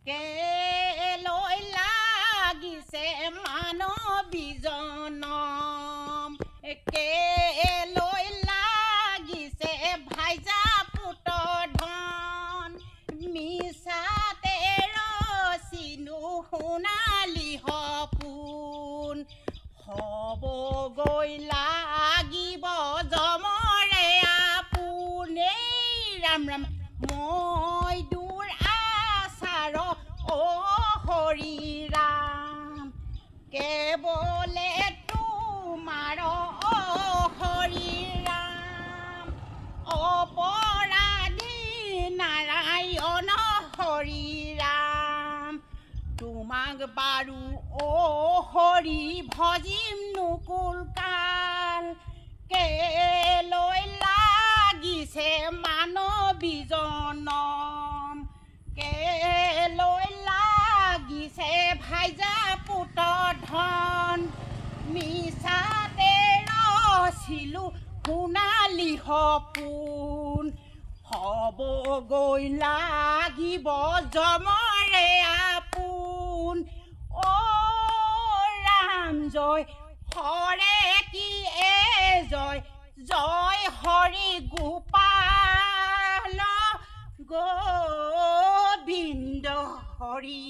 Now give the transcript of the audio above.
কেলৈ লাগিছে মানৱী জনম কেলৈ লাগিছে ভাইজা পুত ধন মিছাতে ৰচিনো সোণালী সপোন হ'বগৈ লাগিব জমৰে আপোন ৰাম ৰাম মই দূৰ আচাৰ হৰি ৰাম কেৱলে তোমাৰ হৰি ৰাম অপৰাধী নাৰায়ণ হৰি ৰাম তোমাক বাৰু হৰি ভজিম নুকুল কাল কেলৈ লাগিছে মানৱী জনম কেলৈ লাগিছে ভাইজা পুত ধন মিছাতে ৰচিলো সোণালী সপোন হ'বগৈ লাগিব জমৰে আপোন ৰাম জয় হৰে কি জয় জয় হৰি গোপাল গোবিন্দ হৰি